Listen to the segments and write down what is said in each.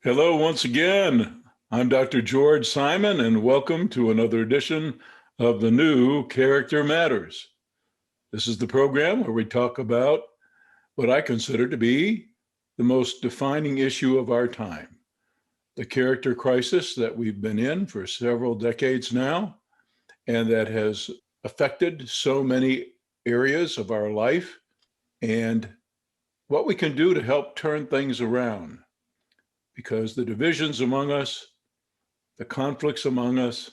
Hello, once again. I'm Dr. George Simon, and welcome to another edition of the new Character Matters. This is the program where we talk about what I consider to be the most defining issue of our time, the character crisis that we've been in for several decades now, and that has affected so many areas of our life, and what we can do to help turn things around. Because the divisions among us, the conflicts among us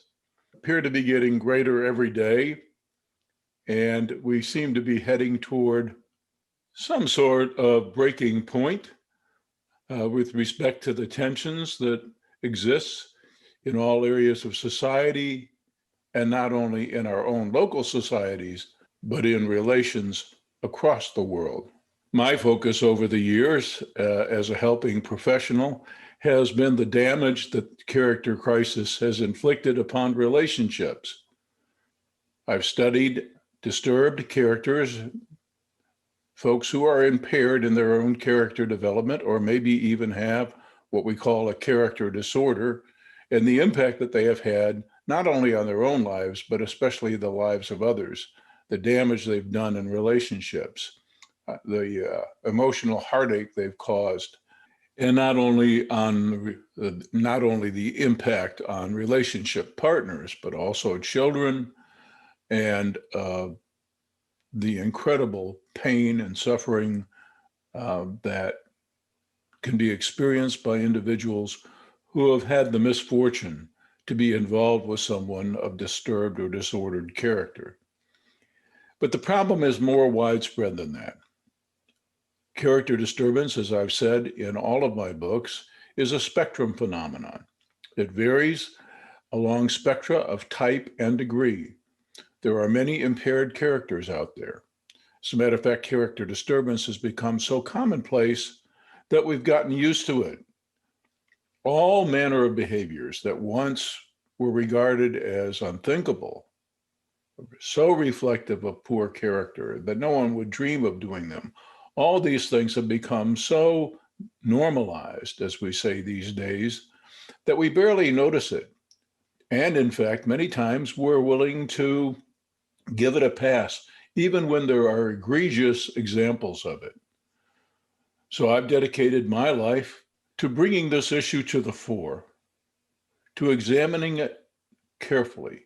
appear to be getting greater every day, and we seem to be heading toward some sort of breaking point with respect to the tensions that exist in all areas of society, and not only in our own local societies, but in relations across the world. My focus over the years as a helping professional has been the damage that character crisis has inflicted upon relationships. I've studied disturbed characters, folks who are impaired in their own character development, or maybe even have what we call a character disorder, and the impact that they have had not only on their own lives, but especially the lives of others, the damage they've done in relationships, the emotional heartache they've caused, and not only the impact on relationship partners, but also children, and the incredible pain and suffering that can be experienced by individuals who have had the misfortune to be involved with someone of disturbed or disordered character. But the problem is more widespread than that. Character disturbance, as I've said in all of my books, is a spectrum phenomenon. It varies along spectra of type and degree. There are many impaired characters out there. As a matter of fact, character disturbance has become so commonplace that we've gotten used to it. All manner of behaviors that once were regarded as unthinkable, so reflective of poor character that no one would dream of doing them. All these things have become so normalized, as we say these days, that we barely notice it. And in fact, many times we're willing to give it a pass, even when there are egregious examples of it. So I've dedicated my life to bringing this issue to the fore, to examining it carefully,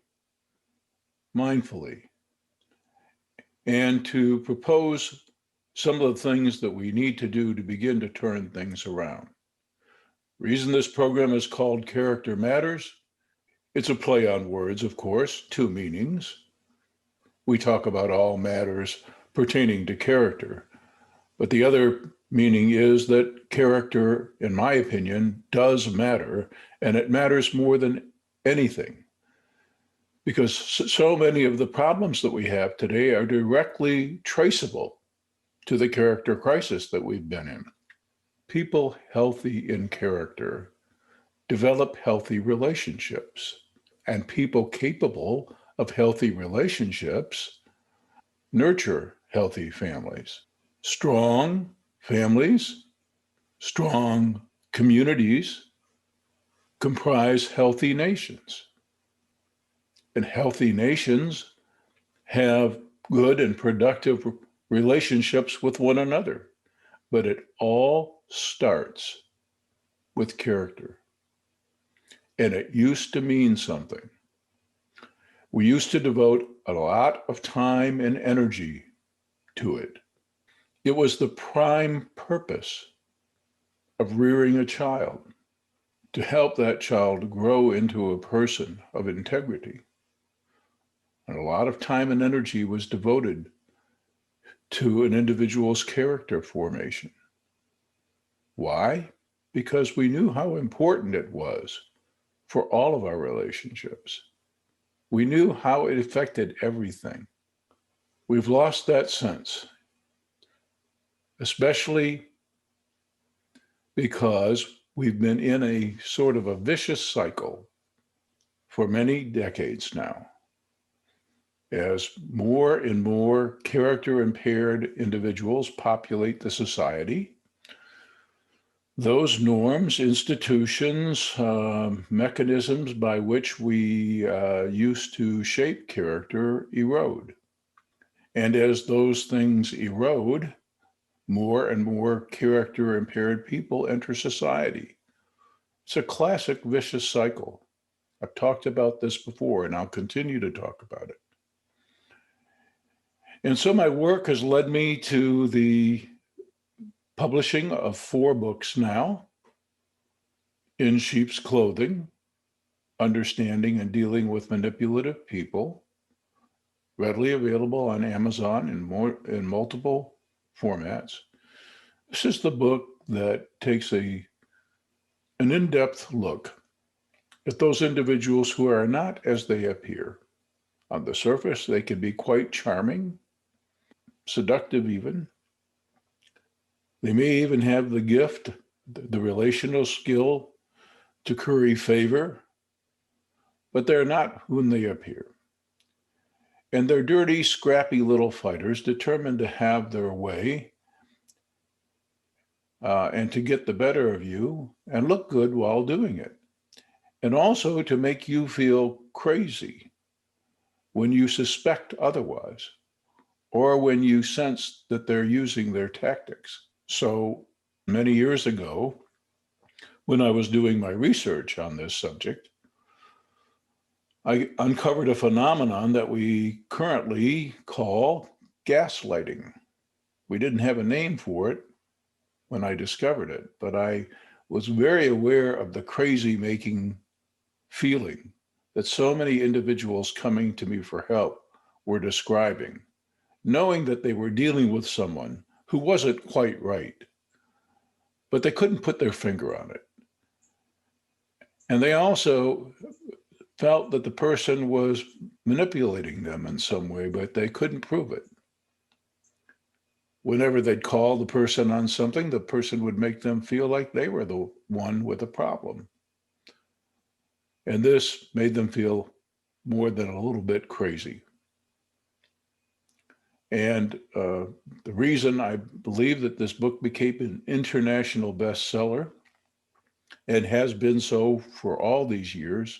mindfully, and to propose some of the things that we need to do to begin to turn things around. The reason this program is called Character Matters, it's a play on words, of course, two meanings. We talk about all matters pertaining to character, but the other meaning is that character, in my opinion, does matter, and it matters more than anything. Because so many of the problems that we have today are directly traceable to the character crisis that we've been in. People healthy in character develop healthy relationships, and people capable of healthy relationships nurture healthy families. Strong families, strong communities comprise healthy nations. And healthy nations have good and productive relationships with one another. But it all starts with character. And it used to mean something. We used to devote a lot of time and energy to it. It was the prime purpose of rearing a child, to help that child grow into a person of integrity. And a lot of time and energy was devoted to an individual's character formation. Why? Because we knew how important it was for all of our relationships. We knew how it affected everything. We've lost that sense, especially because we've been in a sort of a vicious cycle for many decades now. As more and more character impaired individuals populate the society, those norms, institutions, mechanisms by which we used to shape character erode. And as those things erode, more and more character impaired people enter society. It's a classic vicious cycle. I've talked about this before, and I'll continue to talk about it. And so my work has led me to the publishing of 4 books now: In Sheep's Clothing, Understanding and Dealing with Manipulative People, readily available on Amazon in multiple formats. This is the book that takes an in-depth look at those individuals who are not as they appear. On the surface, they can be quite charming, seductive even. They may even have the gift, the relational skill to curry favor, but they're not whom they appear. And they're dirty, scrappy little fighters determined to have their way and to get the better of you and look good while doing it. And also to make you feel crazy when you suspect otherwise, or when you sense that they're using their tactics. So many years ago, when I was doing my research on this subject, I uncovered a phenomenon that we currently call gaslighting. We didn't have a name for it when I discovered it, but I was very aware of the crazy-making feeling that so many individuals coming to me for help were describing, knowing that they were dealing with someone who wasn't quite right, but they couldn't put their finger on it. And they also felt that the person was manipulating them in some way, but they couldn't prove it. Whenever they'd call the person on something, the person would make them feel like they were the one with the problem. And this made them feel more than a little bit crazy. And the reason I believe that this book became an international bestseller and has been so for all these years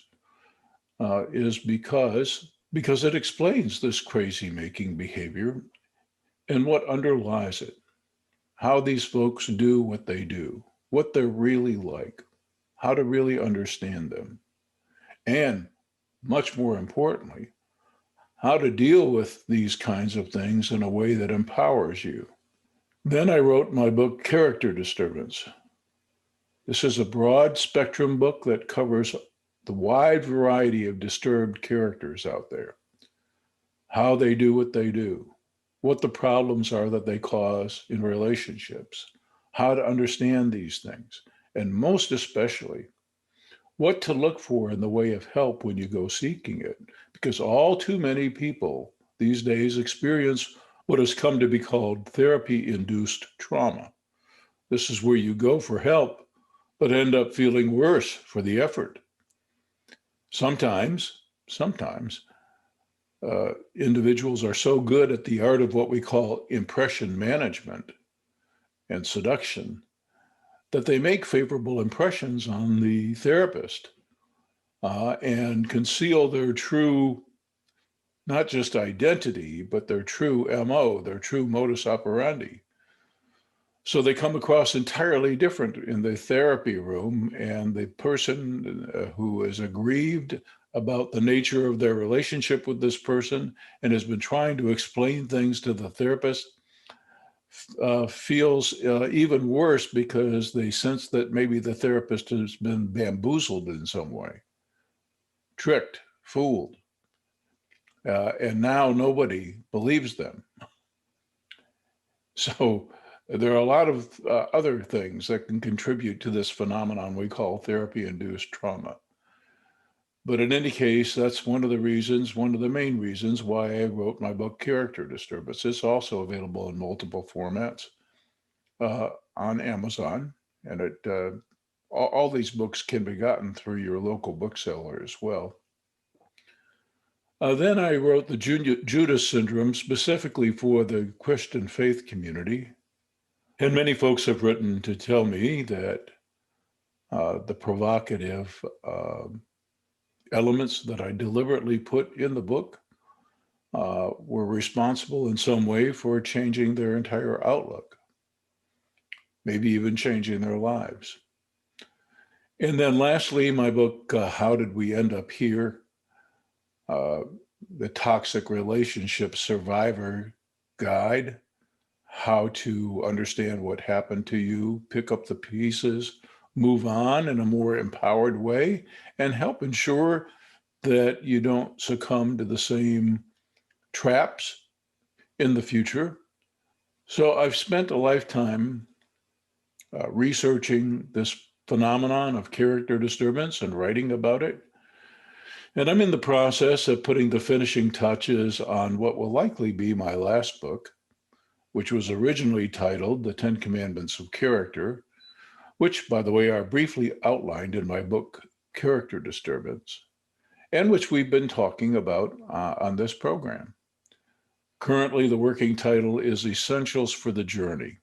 is because it explains this crazy-making behavior and what underlies it, how these folks do what they do, what they're really like, how to really understand them, and much more importantly, how to deal with these kinds of things in a way that empowers you. Then I wrote my book, Character Disturbance. This is a broad spectrum book that covers the wide variety of disturbed characters out there, how they do what they do, what the problems are that they cause in relationships, how to understand these things, and most especially, what to look for in the way of help when you go seeking it. Because all too many people these days experience what has come to be called therapy-induced trauma. This is where you go for help, but end up feeling worse for the effort. Sometimes, individuals are so good at the art of what we call impression management and seduction that they make favorable impressions on the therapist and conceal their true, not just identity, but their true MO, their true modus operandi. So they come across entirely different in the therapy room, and the person who is aggrieved about the nature of their relationship with this person and has been trying to explain things to the therapist feels even worse because they sense that maybe the therapist has been bamboozled in some way, tricked, fooled, and now nobody believes them. So there are a lot of other things that can contribute to this phenomenon we call therapy-induced trauma. But in any case, that's one of the main reasons why I wrote my book, Character Disturbance. It's also available in multiple formats on Amazon. And all these books can be gotten through your local bookseller as well. Then I wrote the Judas Syndrome specifically for the Christian faith community. And many folks have written to tell me that the provocative elements that I deliberately put in the book were responsible in some way for changing their entire outlook, maybe even changing their lives. And then lastly, my book, How Did We End Up Here? The Toxic Relationship Survivor Guide, how to understand what happened to you, pick up the pieces, move on in a more empowered way, and help ensure that you don't succumb to the same traps in the future. So I've spent a lifetime researching this phenomenon of character disturbance and writing about it. And I'm in the process of putting the finishing touches on what will likely be my last book, which was originally titled The 10 Commandments of Character, which, by the way, are briefly outlined in my book, Character Disturbance, and which we've been talking about on this program. Currently, the working title is Essentials for the Journey.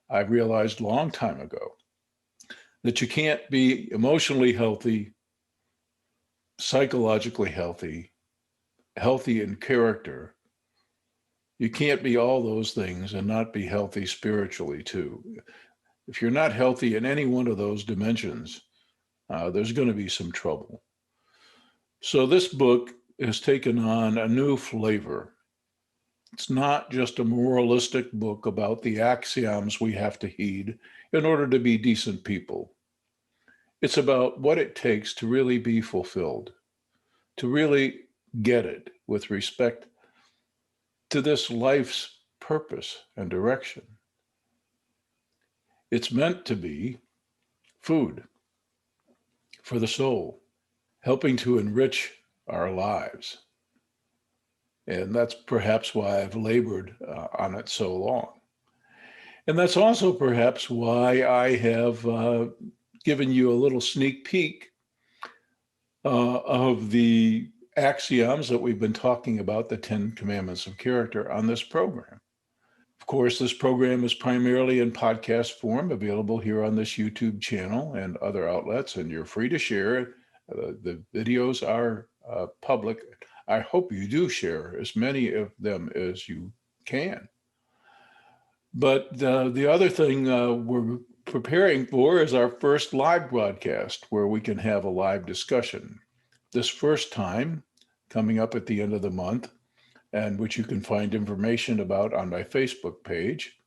I realized a long time ago that you can't be emotionally healthy, psychologically healthy, healthy in character. You can't be all those things and not be healthy spiritually too. If you're not healthy in any one of those dimensions, there's going to be some trouble. So this book has taken on a new flavor. It's not just a moralistic book about the axioms we have to heed in order to be decent people. It's about what it takes to really be fulfilled, to really get it with respect to this life's purpose and direction. It's meant to be food for the soul, helping to enrich our lives. And that's perhaps why I've labored on it so long. And that's also perhaps why I have given you a little sneak peek of the axioms that we've been talking about, the 10 Commandments of Character, on this program. Of course, this program is primarily in podcast form, available here on this YouTube channel and other outlets, and you're free to share. The videos are public. I hope you do share as many of them as you can. But the other thing we're preparing for is our first live broadcast where we can have a live discussion. This first time coming up at the end of the month, and which you can find information about on my Facebook page.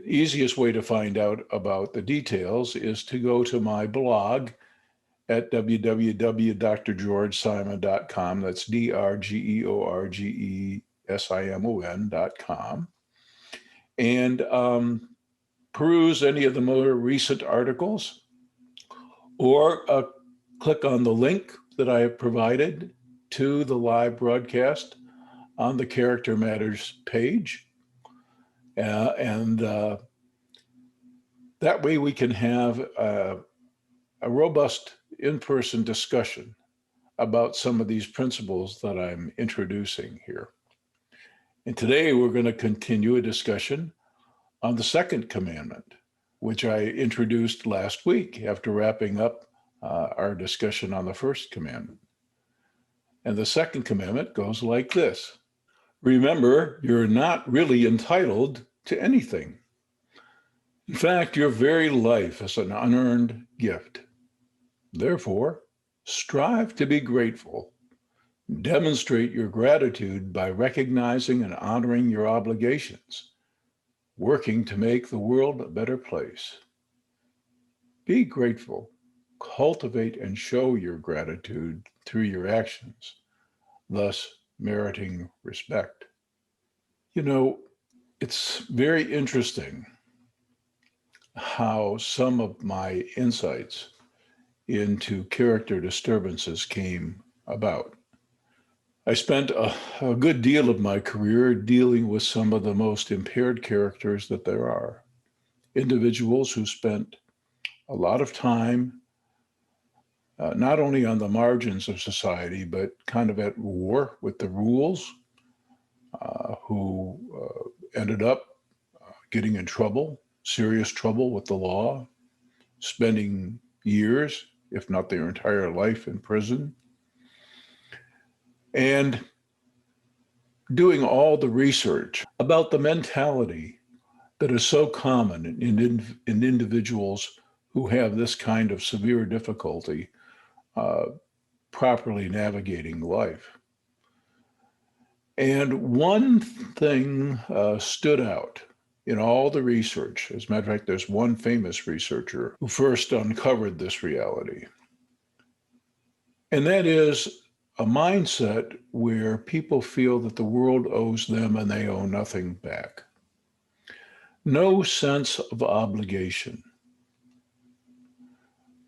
Easiest way to find out about the details is to go to my blog at www.drgeorgesimon.com. That's drgeorgesimon.com. And peruse any of the more recent articles, or click on the link that I have provided to the live broadcast on the Character Matters page. And that way we can have a robust in-person discussion about some of these principles that I'm introducing here. And today we're going to continue a discussion on the second commandment, which I introduced last week after wrapping up our discussion on the first commandment. And the second commandment goes like this. Remember, you're not really entitled to anything. In fact, your very life is an unearned gift. Therefore, strive to be grateful. Demonstrate your gratitude by recognizing and honoring your obligations, working to make the world a better place. Be grateful. Cultivate and show your gratitude through your actions, thus meriting respect. You know, it's very interesting how some of my insights into character disturbances came about. I spent a good deal of my career dealing with some of the most impaired characters that there are. Individuals who spent a lot of time not only on the margins of society, but kind of at war with the rules, who ended up getting in trouble, serious trouble with the law, spending years, if not their entire life in prison, and doing all the research about the mentality that is so common in individuals who have this kind of severe difficulty uh, properly navigating life. And one thing stood out in all the research. As a matter of fact, there's one famous researcher who first uncovered this reality. And that is a mindset where people feel that the world owes them and they owe nothing back. No sense of obligation.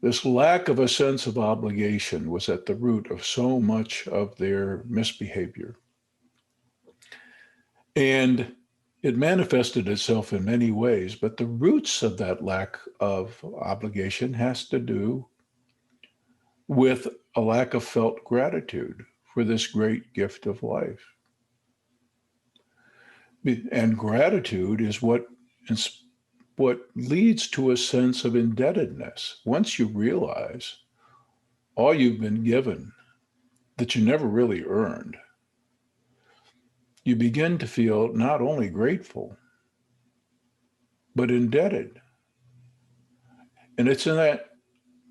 This lack of a sense of obligation was at the root of so much of their misbehavior. And it manifested itself in many ways, but the roots of that lack of obligation has to do with a lack of felt gratitude for this great gift of life. And gratitude is what leads to a sense of indebtedness. Once you realize all you've been given that you never really earned, you begin to feel not only grateful, but indebted. And it's in that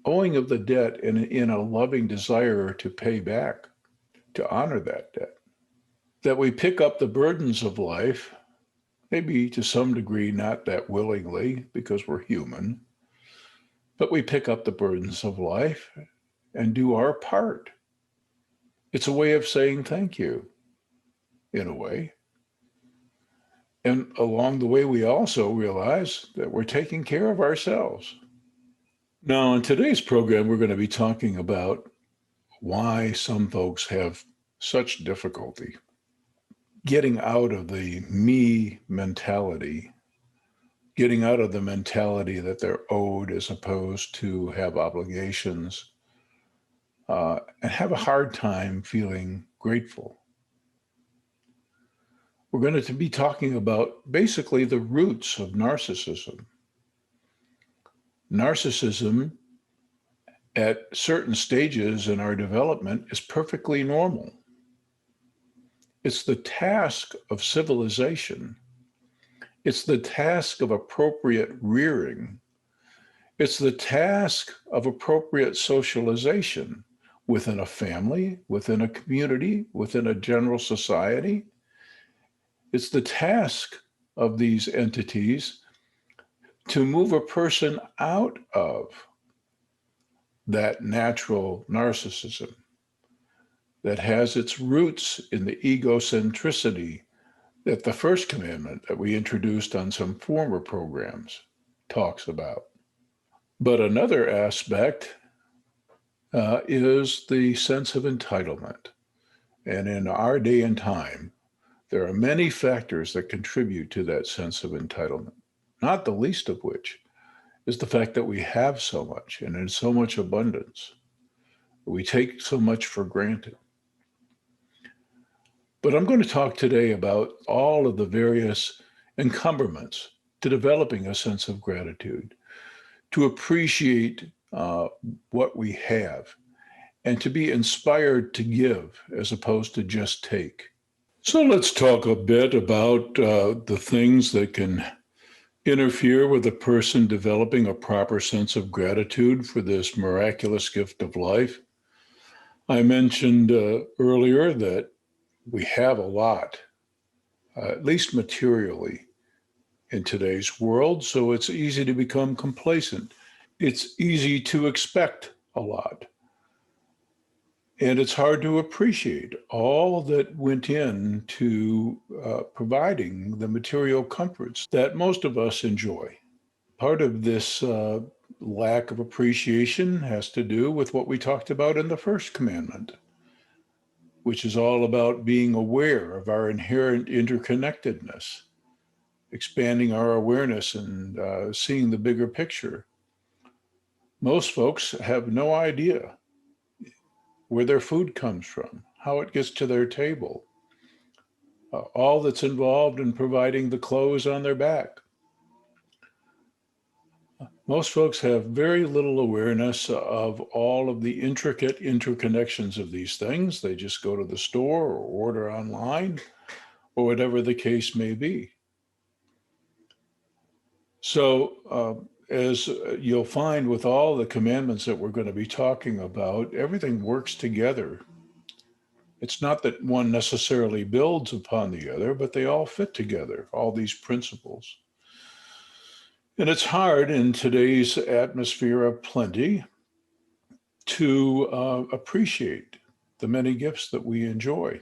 owing of the debt and in a loving desire to pay back, to honor that debt, that we pick up the burdens of life, maybe to some degree not that willingly because we're human, but we pick up the burdens of life and do our part. It's a way of saying thank you, in a way. And along the way, we also realize that we're taking care of ourselves. Now, in today's program, we're going to be talking about why some folks have such difficulty getting out of the me mentality, getting out of the mentality that they're owed as opposed to have obligations, and have a hard time feeling grateful. We're going to be talking about basically the roots of narcissism. Narcissism at certain stages in our development is perfectly normal. It's the task of civilization. It's the task of appropriate rearing. It's the task of appropriate socialization within a family, within a community, within a general society. It's the task of these entities to move a person out of that natural narcissism that has its roots in the egocentricity that the first commandment that we introduced on some former programs talks about. But another aspect is the sense of entitlement. And in our day and time, there are many factors that contribute to that sense of entitlement, not the least of which is the fact that we have so much and in so much abundance. We take so much for granted. But I'm going to talk today about all of the various encumbrments to developing a sense of gratitude, to appreciate what we have, and to be inspired to give as opposed to just take. So let's talk a bit about the things that can interfere with a person developing a proper sense of gratitude for this miraculous gift of life. I mentioned earlier that we have a lot, at least materially, in today's world, so it's easy to become complacent. It's easy to expect a lot. And it's hard to appreciate all that went into providing the material comforts that most of us enjoy. Part of this lack of appreciation has to do with what we talked about in the first commandment, which is all about being aware of our inherent interconnectedness, expanding our awareness and seeing the bigger picture. Most folks have no idea where their food comes from, how it gets to their table, all that's involved in providing the clothes on their back, Most folks have very little awareness of all of the intricate interconnections of these things. They just go to the store or order online or whatever the case may be. So, as you'll find with all the commandments that we're going to be talking about, everything works together. It's not that one necessarily builds upon the other, but they all fit together, all these principles. And it's hard in today's atmosphere of plenty to appreciate the many gifts that we enjoy.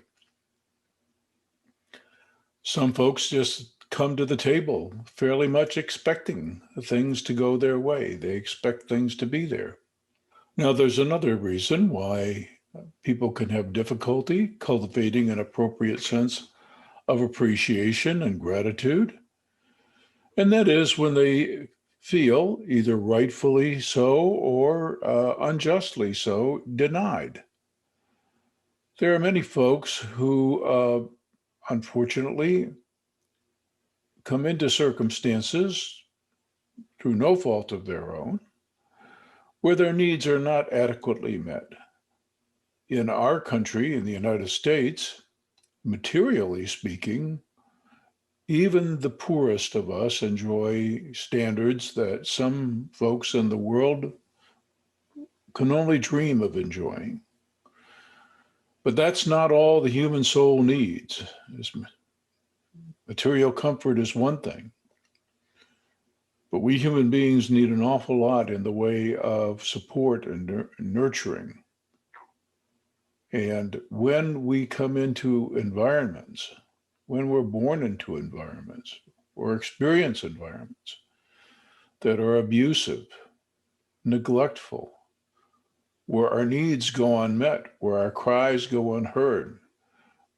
Some folks just come to the table fairly much expecting things to go their way. They expect things to be there. Now, there's another reason why people can have difficulty cultivating an appropriate sense of appreciation and gratitude, and that is when they feel, either rightfully so or unjustly so, denied. There are many folks who, unfortunately, come into circumstances through no fault of their own where their needs are not adequately met. In our country, in the United States, materially speaking, even the poorest of us enjoy standards that some folks in the world can only dream of enjoying. But that's not all the human soul needs. Material comfort is one thing, but we human beings need an awful lot in the way of support and nurturing. And when we come into environments, when we're born into environments or experience environments that are abusive, neglectful, where our needs go unmet, where our cries go unheard,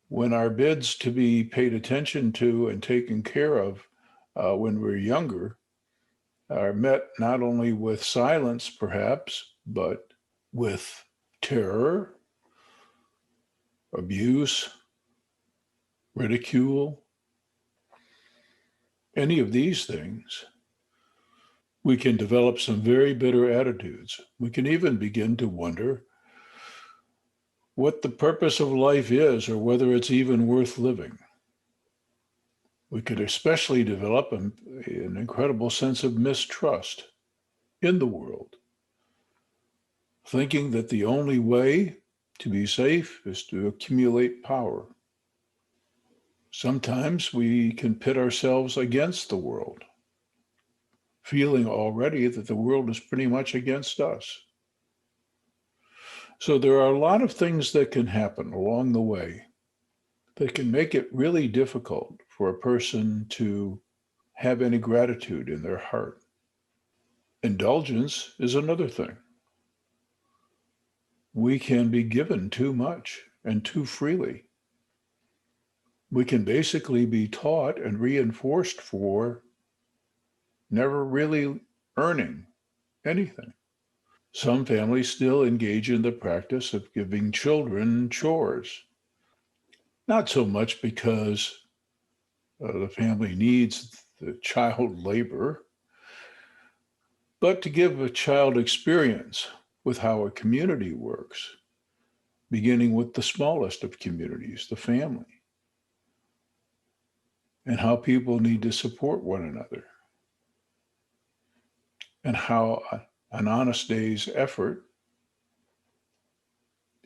when our bids to be paid attention to and taken care of when we're younger are met not only with silence, perhaps, but with terror, abuse, ridicule, any of these things, we can develop some very bitter attitudes. We can even begin to wonder what the purpose of life is or whether it's even worth living. We could especially develop an incredible sense of mistrust in the world, thinking that the only way to be safe is to accumulate power. Sometimes we can pit ourselves against the world, feeling already that the world is pretty much against us. So there are a lot of things that can happen along the way that can make it really difficult for a person to have any gratitude in their heart. Indulgence is another thing. We can be given too much and too freely. We can basically be taught and reinforced for never really earning anything. Some families still engage in the practice of giving children chores, not so much because the family needs the child labor, but to give a child experience with how a community works, beginning with the smallest of communities, the family, and how people need to support one another, and how an honest day's effort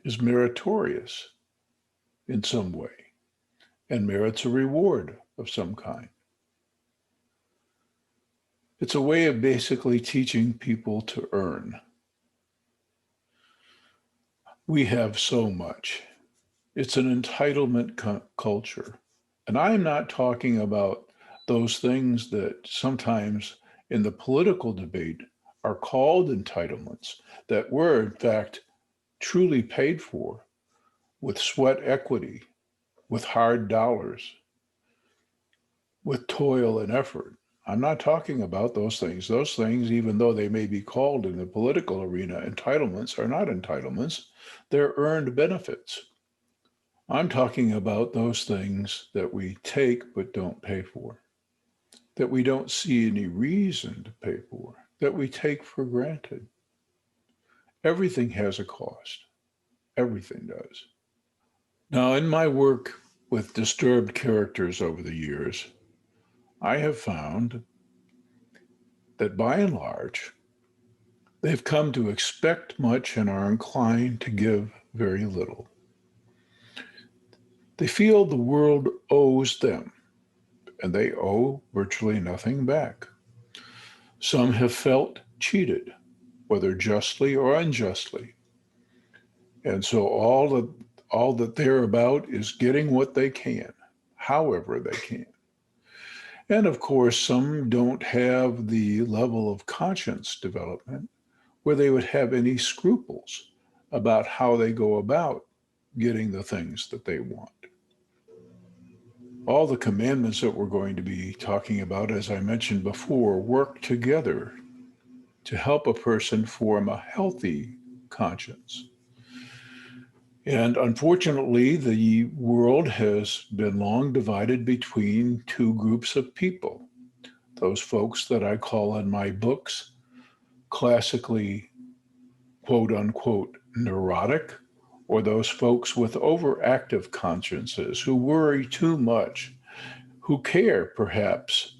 is meritorious in some way and merits a reward of some kind. It's a way of basically teaching people to earn. We have so much. It's an entitlement culture. And I'm not talking about those things that sometimes in the political debate are called entitlements that were, in fact, truly paid for with sweat equity, with hard dollars, with toil and effort. I'm not talking about those things. Those things, even though they may be called in the political arena entitlements, are not entitlements. They're earned benefits. I'm talking about those things that we take but don't pay for, that we don't see any reason to pay for. that we take for granted. Everything has a cost. Everything does. Now, in my work with disturbed characters over the years, I have found that by and large, they've come to expect much and are inclined to give very little. They feel the world owes them, and they owe virtually nothing back. Some have felt cheated, whether justly or unjustly. And so all that they're about is getting what they can, however they can. And of course, some don't have the level of conscience development where they would have any scruples about how they go about getting the things that they want. All the commandments that we're going to be talking about, as I mentioned before, work together to help a person form a healthy conscience. And unfortunately, the world has been long divided between two groups of people. Those folks that I call in my books classically, quote unquote, neurotic, or those folks with overactive consciences who worry too much, who care perhaps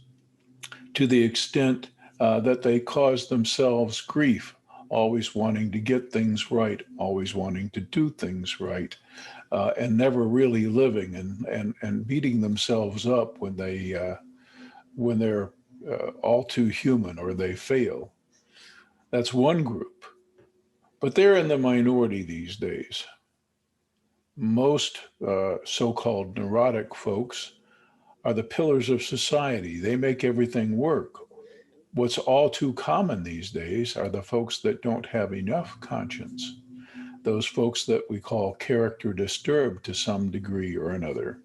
to the extent that they cause themselves grief, always wanting to get things right, always wanting to do things right, and never really living and beating themselves up when they're all too human or they fail. That's one group, but they're in the minority these days. Most so-called neurotic folks are the pillars of society. They make everything work. What's all too common these days are the folks that don't have enough conscience, those folks that we call character disturbed to some degree or another,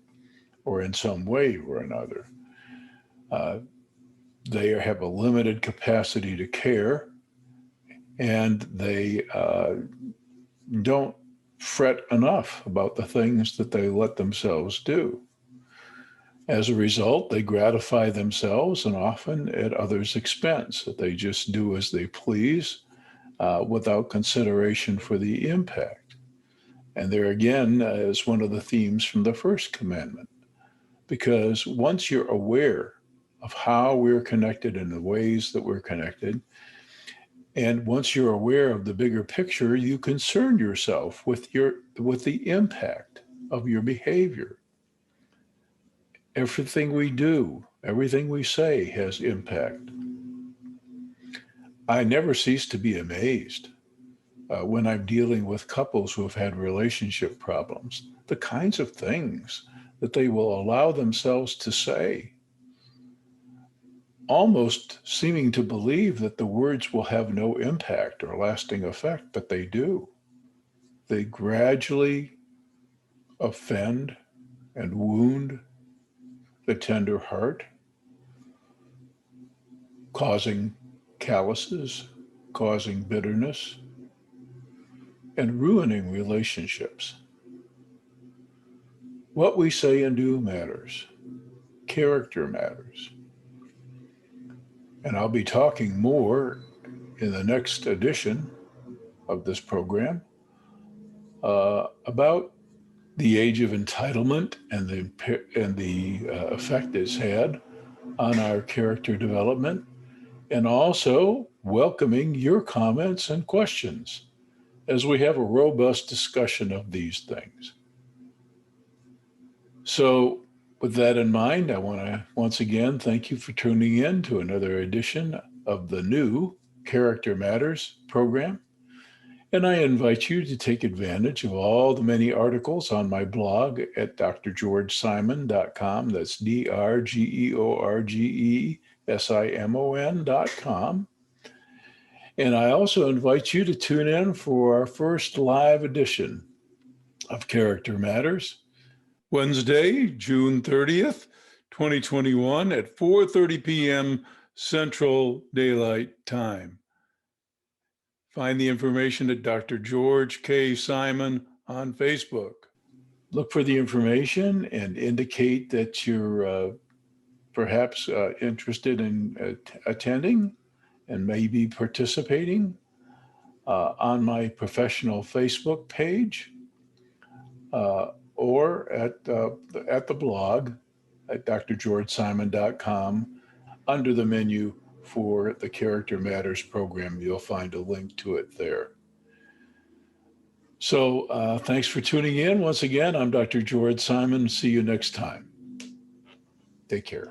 or in some way or another. Uh, they have a limited capacity to care, and they don't fret enough about the things that they let themselves do. As a result, they gratify themselves and often at others' expense. They just do as they please without consideration for the impact. And there again is one of the themes from the first commandment. Because once you're aware of how we're connected and the ways that we're connected, and once you're aware of the bigger picture, you concern yourself with the impact of your behavior. Everything we do, everything we say has impact. I never cease to be amazed when I'm dealing with couples who have had relationship problems, the kinds of things that they will allow themselves to say, almost seeming to believe that the words will have no impact or lasting effect, but they do. They gradually offend and wound the tender heart, causing calluses, causing bitterness, and ruining relationships. What we say and do matters. Character matters. And I'll be talking more in the next edition of this program about the age of entitlement and the effect it's had on our character development, and also welcoming your comments and questions as we have a robust discussion of these things. So, with that in mind, I want to once again thank you for tuning in to another edition of the new Character Matters program. And I invite you to take advantage of all the many articles on my blog at drgeorgesimon.com. That's drgeorgesimon.com. And I also invite you to tune in for our first live edition of Character Matters, Wednesday, June 30th, 2021 at 4:30 p.m. Central Daylight Time. Find the information at Dr. George K. Simon on Facebook. Look for the information and indicate that you're perhaps interested in attending, and maybe participating on my professional Facebook page or at the blog at drgeorgesimon.com. Under the menu for the Character Matters program, you'll find a link to it there. So thanks for tuning in. Once again, I'm Dr. George Simon. See you next time. Take care.